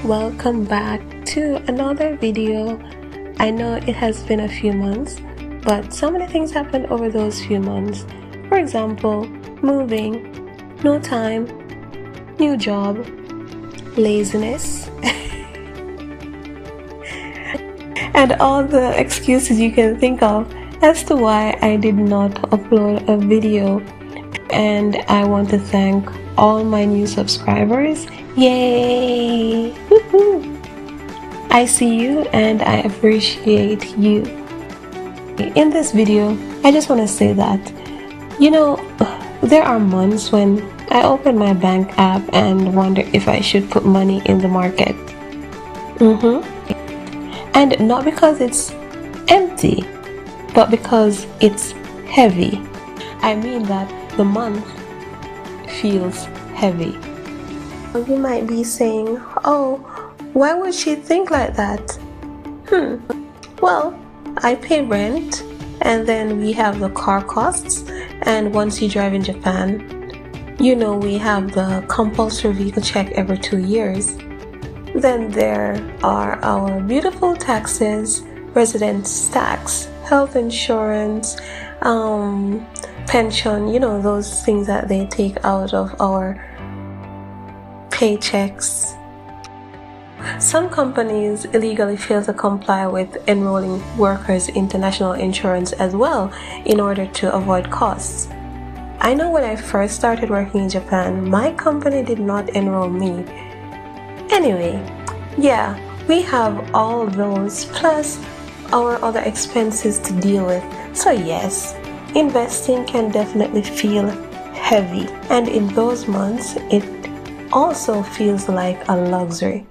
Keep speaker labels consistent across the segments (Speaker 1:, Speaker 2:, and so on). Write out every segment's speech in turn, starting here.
Speaker 1: Welcome back to another video. I know it has been a few months, but so many things happened over those few months. For example, moving, no time, new job, laziness, and all the excuses you can think of as to why I did not upload a video. And I want to thank all my new subscribers. Yay! Woohoo! I see you and I appreciate you. In this video, I just want to say that, there are months when I open my bank app and wonder if I should put money in the market. And not because it's empty, but because it's heavy. I mean that the month feels heavy. You might be saying, oh, why would she think like that? Well, I pay rent, and then we have the car costs, and once you drive in Japan, we have the compulsory vehicle check every 2 years. Then there are our beautiful taxes, residence tax, health insurance, pension, those things that they take out of our paychecks. Some companies illegally fail to comply with enrolling workers into national insurance as well in order to avoid costs. I know when I first started working in Japan, my company did not enroll me. Anyway, yeah, we have all those plus our other expenses to deal with. So yes, investing can definitely feel heavy, and in those months it also feels like a luxury.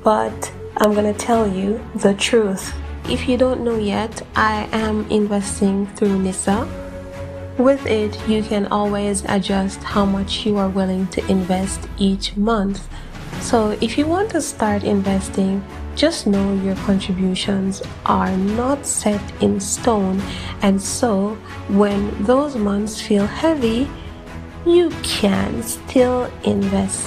Speaker 1: But I'm gonna tell you the truth. If you don't know yet, I am investing through NISA. With it, you can always adjust how much you are willing to invest each month. So if you want to start investing, just know your contributions are not set in stone, and so when those months feel heavy, you can still invest.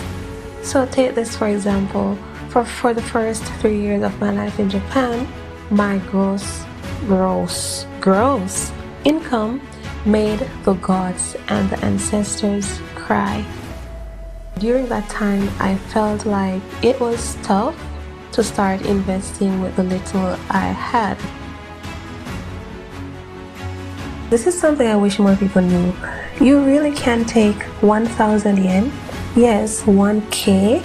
Speaker 1: So take this for example. For the first 3 years of my life in Japan, my gross income made the gods and the ancestors cry. During that time, I felt like it was tough to start investing with the little I had. This is something I wish more people knew. You really can take 1,000 yen, yes, 1K,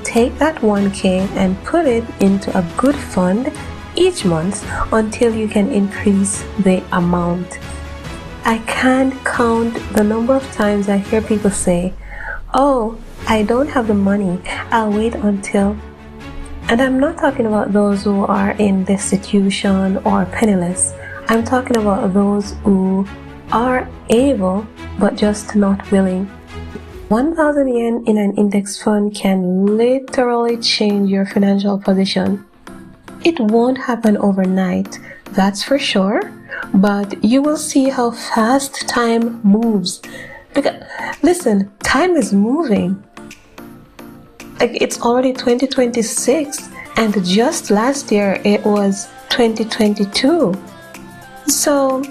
Speaker 1: take that 1K and put it into a good fund each month until you can increase the amount. I can't count the number of times I hear people say, oh, I don't have the money, I'll wait until. And I'm not talking about those who are in destitution or penniless. I'm talking about those who are able but just not willing. 1,000 yen in an index fund can literally change your financial position. It won't happen overnight, that's for sure, but you will see how fast time moves. Because, listen, time is moving. It's already 2026, and just last year it was 2022. So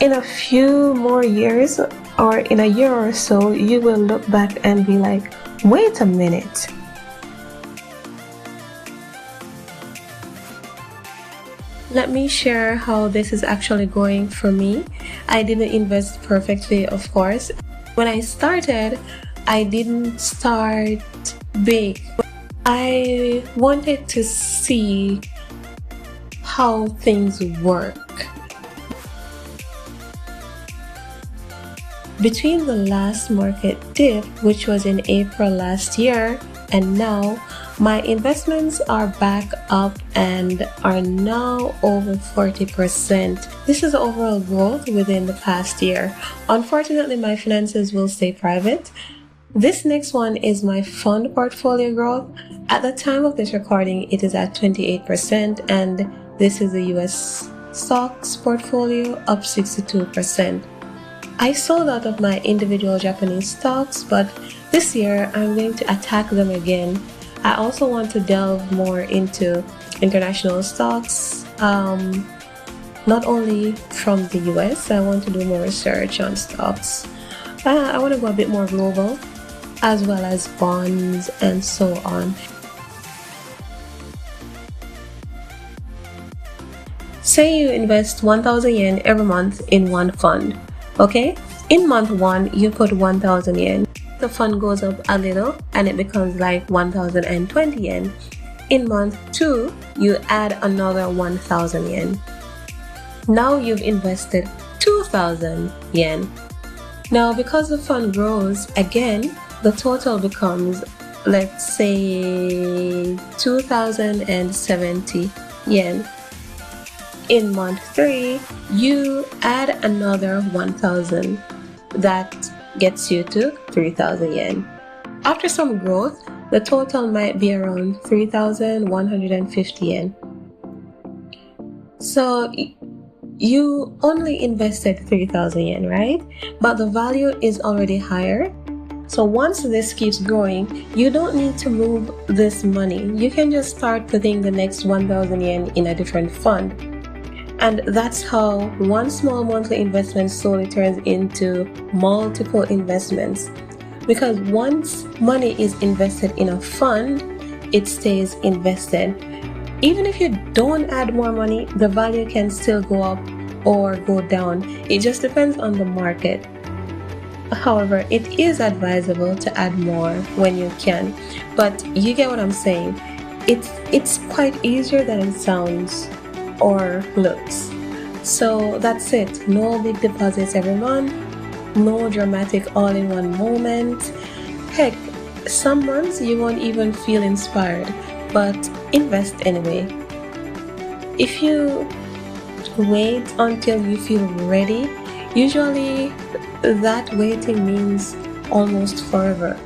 Speaker 1: in a few more years, or in a year or so, you will look back and be like, wait a minute. Let me share how this is actually going for me. I didn't invest perfectly, of course. When I started, I didn't start big. I wanted to see how things work. Between the last market dip, which was in April last year, and now, my investments are back up and are now over 40%. This is overall growth within the past year. Unfortunately, my finances will stay private. This next one is my fund portfolio growth. At the time of this recording, it is at 28%, and this is the US stocks portfolio, up 62%. I sold out of my individual Japanese stocks, but this year I'm going to attack them again. I also want to delve more into international stocks, not only from the US. I want to do more research on stocks. I want to go a bit more global, as well as bonds and so on. Say you invest 1,000 yen every month in one fund, okay? In month 1, you put 1,000 yen. The fund goes up a little and it becomes like 1,020 yen. In month 2, you add another 1,000 yen. Now you've invested 2,000 yen. Now because the fund grows again, the total becomes, let's say, 2,070 yen. In month 3, you add another 1,000. That gets you to 3,000 yen. After some growth, the total might be around 3,150 yen. So you only invested 3,000 yen, right? But the value is already higher. So once this keeps growing, you don't need to move this money. You can just start putting the next 1,000 yen in a different fund. And that's how one small monthly investment slowly turns into multiple investments. Because once money is invested in a fund, it stays invested. Even if you don't add more money, the value can still go up or go down. It just depends on the market. However, it is advisable to add more when you can. But you get what I'm saying. It's quite easier than it sounds or looks. So that's it. No big deposits every month, no dramatic all-in-one moment. Heck, some months you won't even feel inspired, but invest anyway. If you wait until you feel ready, usually that waiting means almost forever.